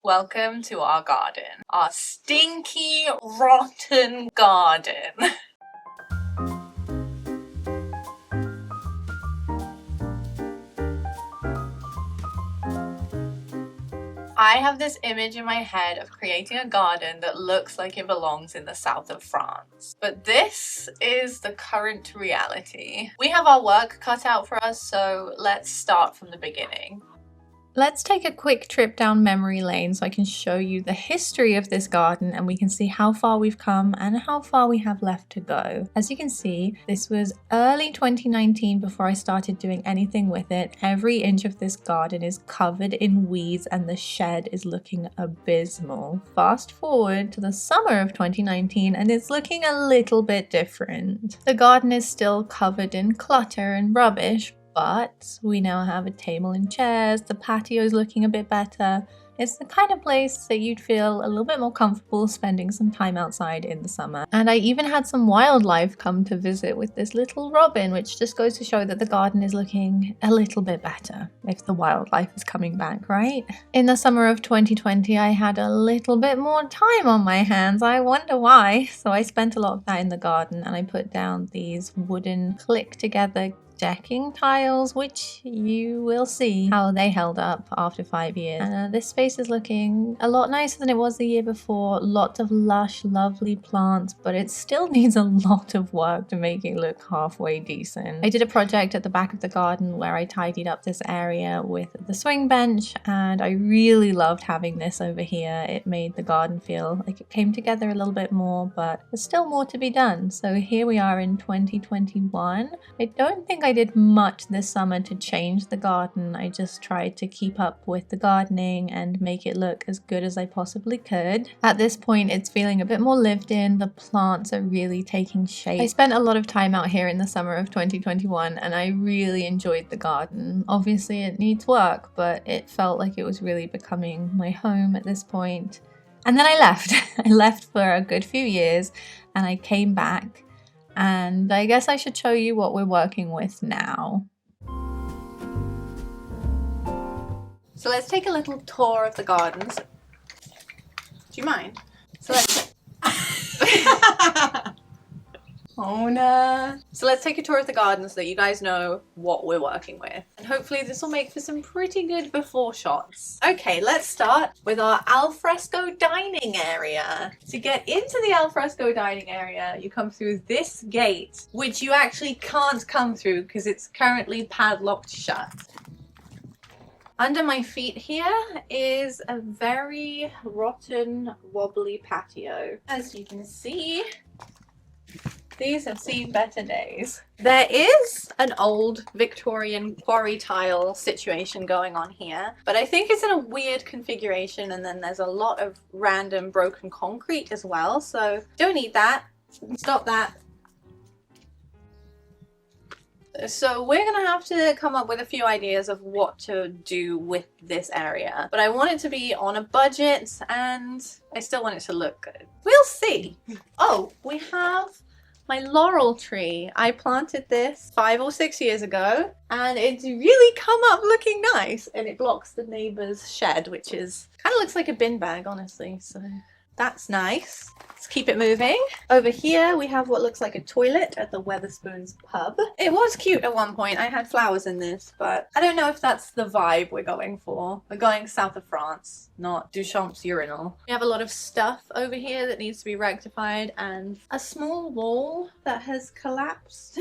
Welcome to our garden. Our stinky, rotten garden. I have this image in my head of creating a garden that looks like it belongs in the south of France. But this is the current reality. We have our work cut out for us, so let's start from the beginning. Let's take a quick trip down memory lane so I can show you the history of this garden and we can see how far we've come and how far we have left to go. As you can see, this was early 2019 before I started doing anything with it. Every inch of this garden is covered in weeds and the shed is looking abysmal. Fast forward to the summer of 2019 and it's looking a little bit different. The garden is still covered in clutter and rubbish, but we now have a table and chairs, the patio is looking a bit better. It's the kind of place that you'd feel a little bit more comfortable spending some time outside in the summer. And I even had some wildlife come to visit with this little robin, which just goes to show that the garden is looking a little bit better if the wildlife is coming back, right? In the summer of 2020, I had a little bit more time on my hands. I wonder why. So I spent a lot of that in the garden and I put down these wooden click together decking tiles, which you will see how they held up after 5 years. This space is looking a lot nicer than it was the year before. Lots of lush, lovely plants, but it still needs a lot of work to make it look halfway decent. I did a project at the back of the garden where I tidied up this area with the swing bench, and I really loved having this over here. It made the garden feel like it came together a little bit more, but there's still more to be done. So here we are in 2021. I don't think I did much this summer to change the garden. I just tried to keep up with the gardening and make it look as good as I possibly could. At this point, it's feeling a bit more lived in. The plants are really taking shape. I spent a lot of time out here in the summer of 2021 and I really enjoyed the garden. Obviously, it needs work, but it felt like it was really becoming my home at this point. And then I left. I left for a good few years and I came back. And I guess I should show you what we're working with now. So let's take a little tour of the gardens. Do you mind? So let's... Kona. So let's take a tour of the garden so that you guys know what we're working with. And hopefully this will make for some pretty good before shots. Okay, let's start with our alfresco dining area. To get into the alfresco dining area, you come through this gate, which you actually can't come through because it's currently padlocked shut. Under my feet here is a very rotten, wobbly patio. As you can see, these have seen better days. There is an old Victorian quarry tile situation going on here, but I think it's in a weird configuration, and then there's a lot of random broken concrete as well, so don't need that. Stop that. So we're gonna have to come up with a few ideas of what to do with this area, but I want it to be on a budget and I still want it to look good. We'll see. Oh, we have my laurel tree. I planted this 5 or 6 years ago and it's really come up looking nice, and it blocks the neighbor's shed, which is kind of looks like a bin bag, honestly, so that's nice. Let's keep it moving. Over here we have what looks like a toilet at the Wetherspoons pub. It was cute at one point. I had flowers in this, but I don't know if that's the vibe we're going for. We're going south of France, not Duchamp's urinal. We have a lot of stuff over here that needs to be rectified and a small wall that has collapsed.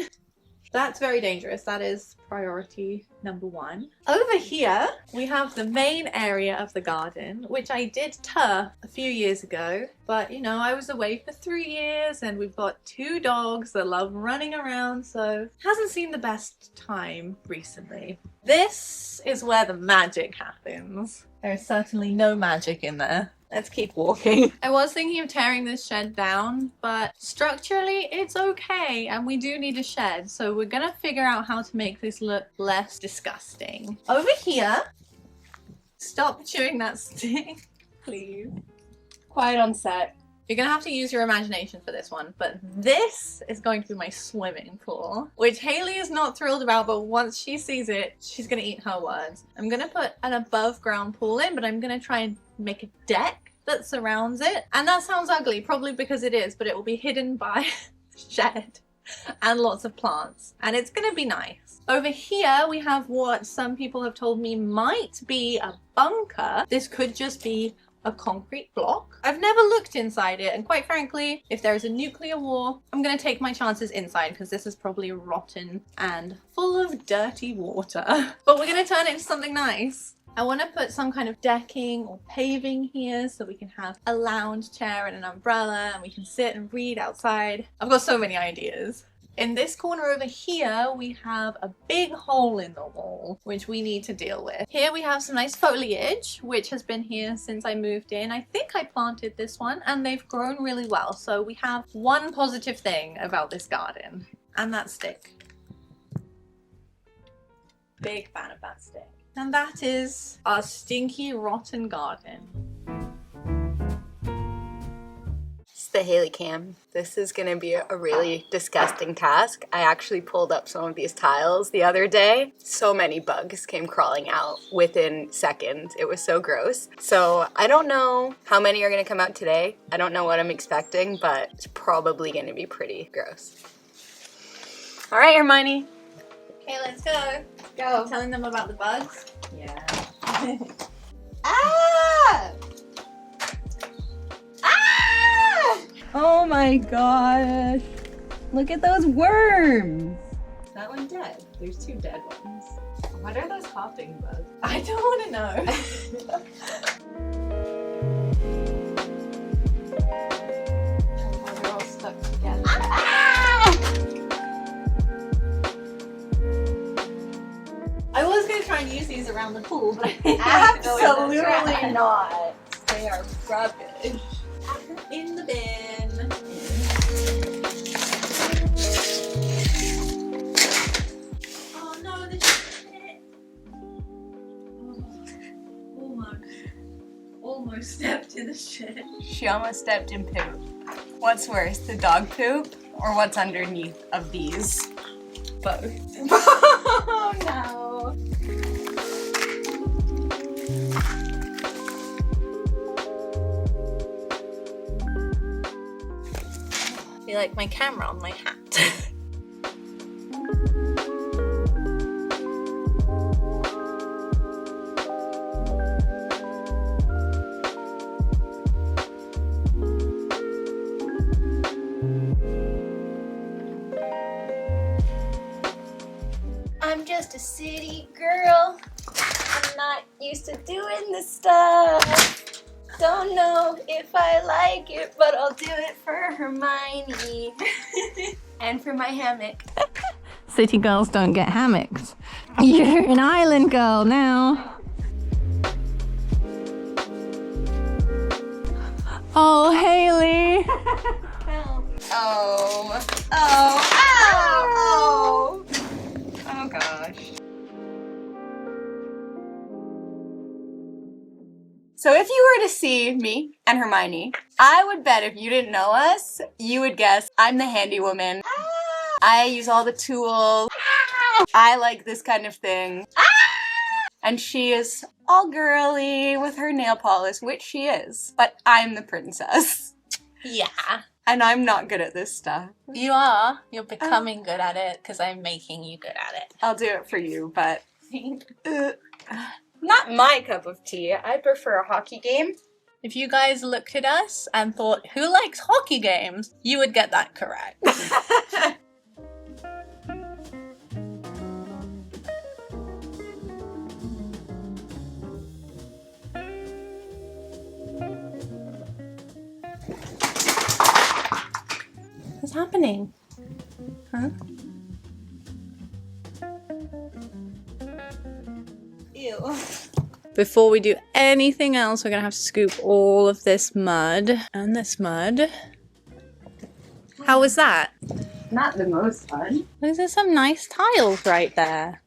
That's very dangerous. That is priority number 1. Over here, we have the main area of the garden, which I did turf a few years ago. But, you know, I was away for 3 years and we've got 2 dogs that love running around, so hasn't seen the best time recently. This is where the magic happens. There is certainly no magic in there. Let's keep walking. I was thinking of tearing this shed down, but structurally it's okay and we do need a shed, so we're gonna figure out how to make this look less disgusting. Over here, stop chewing that stick, please. Quiet on set. You're gonna have to use your imagination for this one, but this is going to be my swimming pool, which Hayley is not thrilled about, but once she sees it, she's gonna eat her words. I'm gonna put an above ground pool in, but I'm gonna try and make a deck that surrounds it. And that sounds ugly, probably because it is, but it will be hidden by a shed and lots of plants. And it's gonna be nice. Over here, we have what some people have told me might be a bunker. This could just be a concrete block. I've never looked inside it, and quite frankly, if there is a nuclear war, I'm gonna take my chances inside because this is probably rotten and full of dirty water. But we're gonna turn it into something nice. I want to put some kind of decking or paving here so we can have a lounge chair and an umbrella and we can sit and read outside. I've got so many ideas. In this corner over here, we have a big hole in the wall, which we need to deal with. Here we have some nice foliage, which has been here since I moved in. I think I planted this one and they've grown really well. So we have one positive thing about this garden, and that stick. Big fan of that stick. And that is our stinky, rotten garden. The Hayley cam. This is gonna be a really disgusting task. I actually pulled up some of these tiles the other day. So many bugs came crawling out within seconds. It was so gross. So I don't know how many are gonna come out today. I don't know what I'm expecting, but it's probably gonna be pretty gross. All right, Hermione. Okay, let's go. Go. Telling them about the bugs? Yeah. Ah! Oh my gosh. Look at those worms. Is that one dead? There's 2 dead ones. What are those hopping bugs? I don't want to know. Oh, they're all stuck together. I was going to try and use these around the pool, but I think Absolutely not. They are rubbish. In the bin. Oh no, this shit. Oh, almost stepped in the shit. She almost stepped in poop. What's worse, the dog poop or what's underneath of these? Both. Oh no. I like my camera on my hat. I'm just a city girl. I'm not used to doing this stuff. Don't know if I like it, but I'll do it for Hermione. And for my hammock. City girls don't get hammocks. You're an island girl now. Oh, Hayley. Oh, oh, ow, oh, oh gosh. So if you were to see me and Hermione, I would bet if you didn't know us, you would guess I'm the handy woman. I use all the tools. I like this kind of thing. And she is all girly with her nail polish, which she is. But I'm the princess. Yeah. And I'm not good at this stuff. You are. You're becoming good at it because I'm making you good at it. I'll do it for you, but not my cup of tea. I prefer a hockey game. If you guys looked at us and thought, who likes hockey games? You would get that correct. What's happening? Huh? Ew. Before we do anything else, we're gonna have to scoop all of this mud and this mud. How was that? Not the most fun. Those are some nice tiles right there.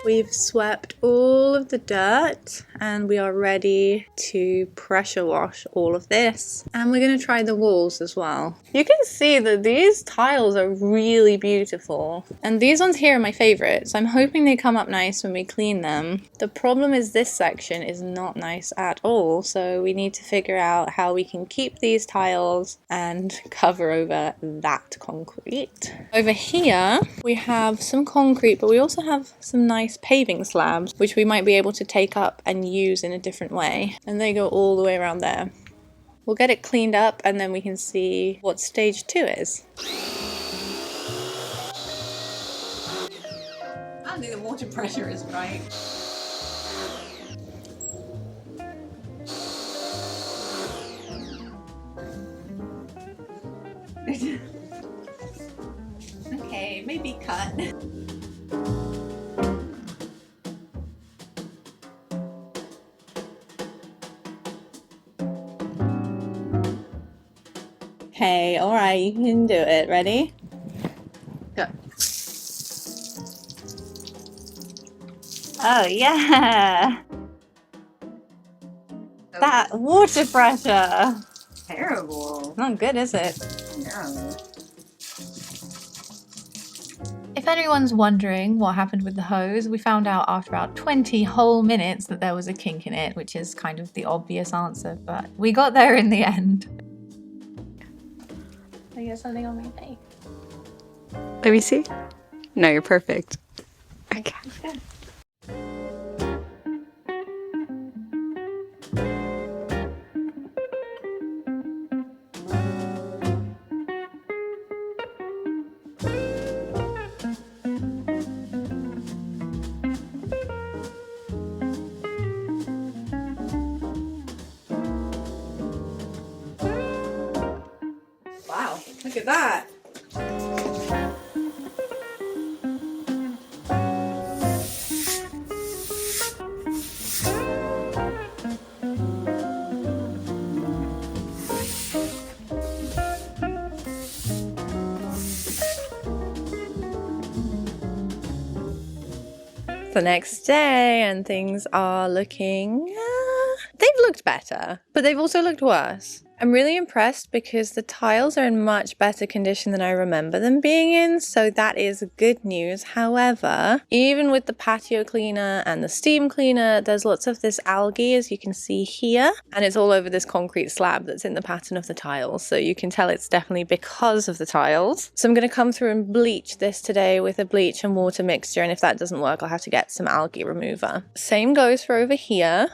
We've swept all of the dirt and we are ready to pressure wash all of this. And we're going to try the walls as well. You can see that these tiles are really beautiful. And these ones here are my favorites. I'm hoping they come up nice when we clean them. The problem is this section is not nice at all. So we need to figure out how we can keep these tiles and cover over that concrete. Over here, we have some concrete, but we also have some nice paving slabs, which we might be able to take up and use in a different way. And they go all the way around there. We'll get it cleaned up and then we can see what stage 2 is. I don't think the water pressure is right. Okay, maybe cut. Okay, alright, you can do it. Ready? Go. Oh, yeah! That water pressure! Terrible. Not good, is it? No. If anyone's wondering what happened with the hose, we found out after about 20 whole minutes that there was a kink in it, which is kind of the obvious answer, but we got there in the end. I get something on my face. Let me see. No, you're perfect. Okay. Wow, look at that. The next day and things are looking, they've looked better, but they've also looked worse. I'm really impressed because the tiles are in much better condition than I remember them being in, so that is good news. However, even with the patio cleaner and the steam cleaner, there's lots of this algae, as you can see here, and it's all over this concrete slab that's in the pattern of the tiles, so you can tell it's definitely because of the tiles. So I'm going to come through and bleach this today with a bleach and water mixture, and if that doesn't work, I'll have to get some algae remover. Same goes for over here.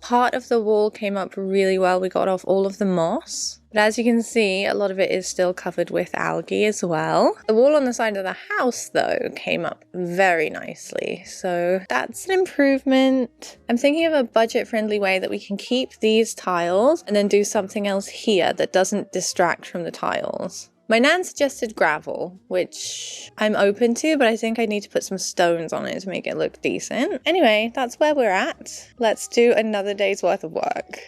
Part of the wall came up really well. We got off all of the moss. But as you can see, a lot of it is still covered with algae as well. The wall on the side of the house, though, came up very nicely. So that's an improvement. I'm thinking of a budget-friendly way that we can keep these tiles and then do something else here that doesn't distract from the tiles. My nan suggested gravel, which I'm open to, but I think I need to put some stones on it to make it look decent. Anyway, that's where we're at. Let's do another day's worth of work.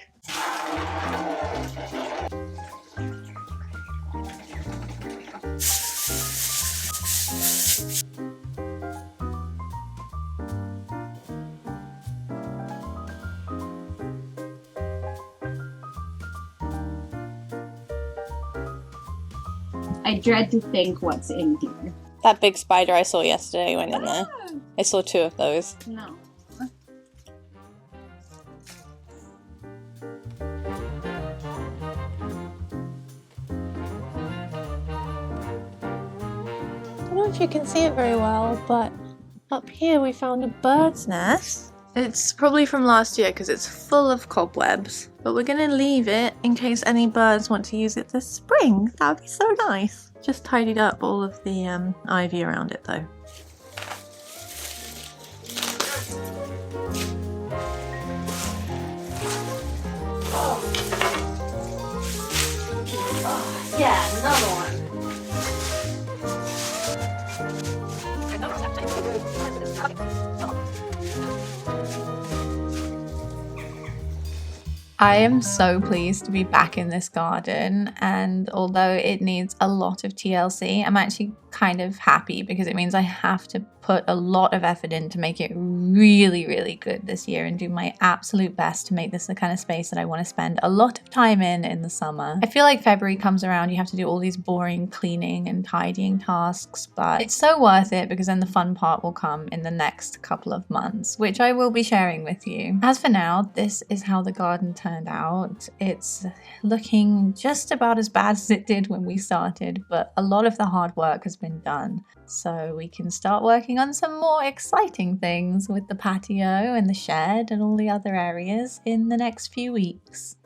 I dread to think what's in here. That big spider I saw yesterday went in there. I saw 2 of those. No. I don't know if you can see it very well, but up here we found a bird's nest. It's probably from last year because it's full of cobwebs, but we're gonna leave it in case any birds want to use it this spring. That would be so nice. Just tidied up all of the ivy around it though. Oh, yeah, another one. I am so pleased to be back in this garden, and although it needs a lot of TLC, I'm actually kind of happy because it means I have to put a lot of effort in to make it really, really good this year and do my absolute best to make this the kind of space that I want to spend a lot of time in the summer. I feel like February comes around, you have to do all these boring cleaning and tidying tasks, but it's so worth it because then the fun part will come in the next couple of months, which I will be sharing with you. As for now, this is how the garden turned out. It's looking just about as bad as it did when we started, but a lot of the hard work has been done. So we can start working on some more exciting things with the patio and the shed and all the other areas in the next few weeks.